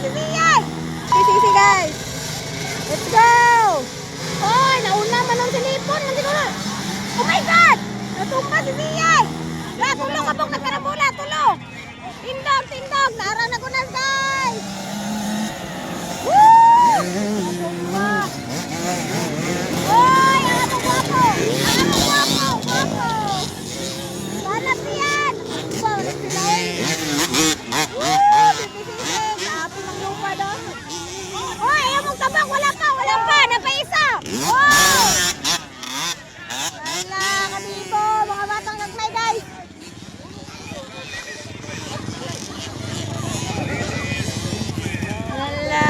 si Sian! Si guys! Let's go! Hoy, nauna man ang silipon. Oh my God! Natumba si Sian! Tulo ka pong nagkarabula, tulo! Tindog! Naaraw na kunas guys! Woo! Natumba! Hoy, ang atong guwapo! Guwapo! Banat siyan! Banat sila eh! Woo! Bipisisig! Kaapon ang lupa doon! Hoy, ayaw mong tabak! Wala pa! Napaisa! Oh! Wala! Kamibo! Mga batang nagmay guys! Wala!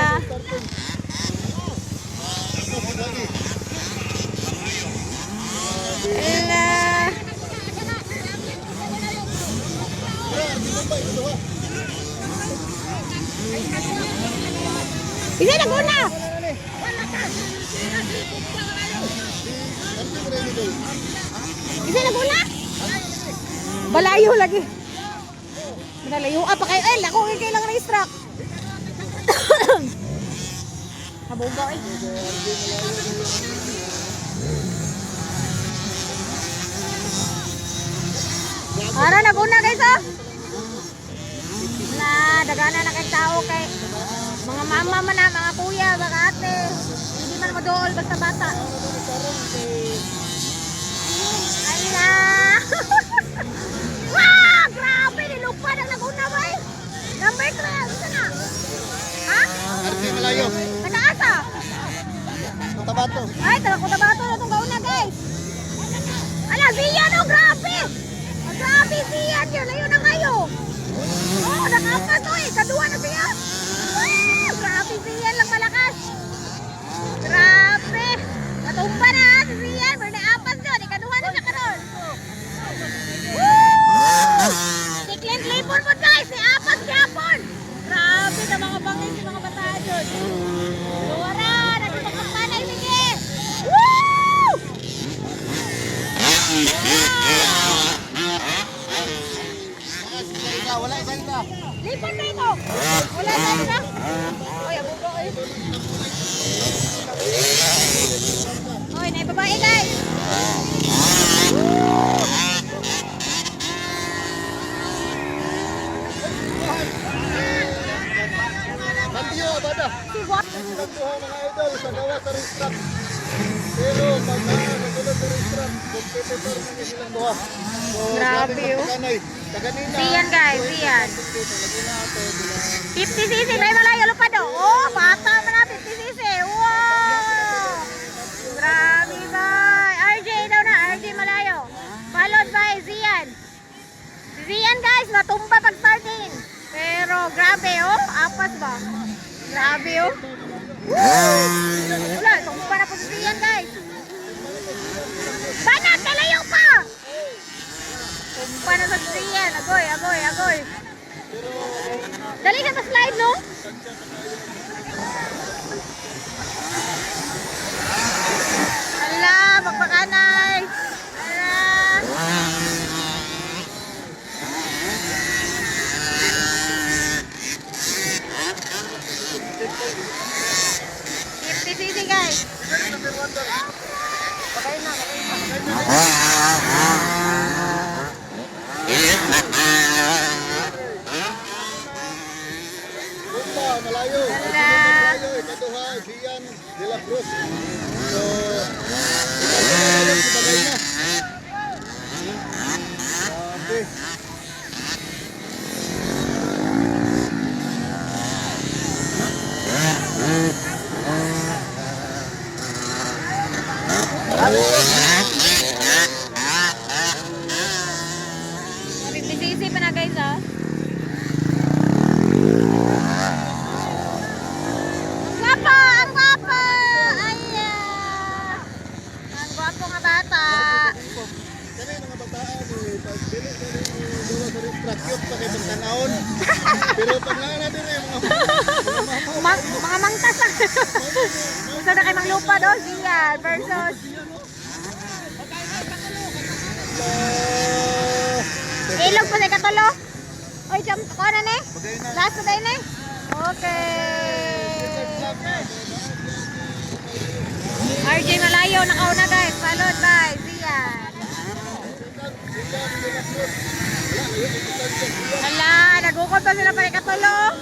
Bisa na guna. Bisa na guna. Balayo lagi. Balayo pa kayo. Eh, ako kailangan ng extract. Habugaw eh. Ara na guna guys ah. Dagana na kay tao kay mga mama man na, mga kuya, mga ate. Hindi man madool basta bata. Ala! Wow! Grabe! Nilupa na naguna ba eh? Number 3, gusto na? Ha? Arti malayo. Nakaasa? Tabato. Ay, taga Cotabato na itong gauna guys. Ala, Zian oh, grabe! Grabe Zian yun, layo na kayo. Oh, nakapas to eh. Kadua na siya. Oh, grabe siya lang malakas. Grabe. Natumba na si Sian. Pero naapas yun. Ikaduha na siya karon. Woo! Si Clint Lipon po guys. Si Apas Japon. Grabe na mga bangin si mga bataan yun. Luwara. Nagpapagpanay sige. Woo! Wala isang ka. Lipon na ito. Wala na ito. Oy, abugo eh. Oy, na babae guys. Bandiyo, bada. Si what? Nagkuha mga idol sa gawa sa restaurant. Pero pag nasunod sa restaurant, competitor na silang duha. So, Grabe, oh. Taganina. Siyan guys, siyan. 50cc, may malayo lupad oh. Oh, bata mo na 50cc. Wow! Grabe ba? RJ daw na, RJ malayo. Followed by Zian. Si Zian guys, natumba pag starting. Pero grabe oh, apas ba? Grabe oh. Woo! Wala, tumba na po si Zian guys. Banat, kalayo pa! Tumba na sa Zian. Agoy. Dali ka sa slide, no? Ala, magpakanay. Ala. 50cc guys. Pakain na. Malayo. Malayo. Kaduha, Sian de la Cruz. So, bagay na. Okay. Bibisisi pa na guys ah. Ang guwapo! Ay! Ang guwapo nga bata. Kani mga bataan pag dili sa restaurant cute pa kay pagtanaon. Pero pag na din Mga mangtas lang. Gusto na kay Mang Lupa doon. Siya versus Ilog pa sa katulo. Oy, jump ko na ne. Last na tayo ne. Okay. RJ Malayo, nakauna guys. Followed by Zian. Hala, nagukod pa sila pa ikatulong.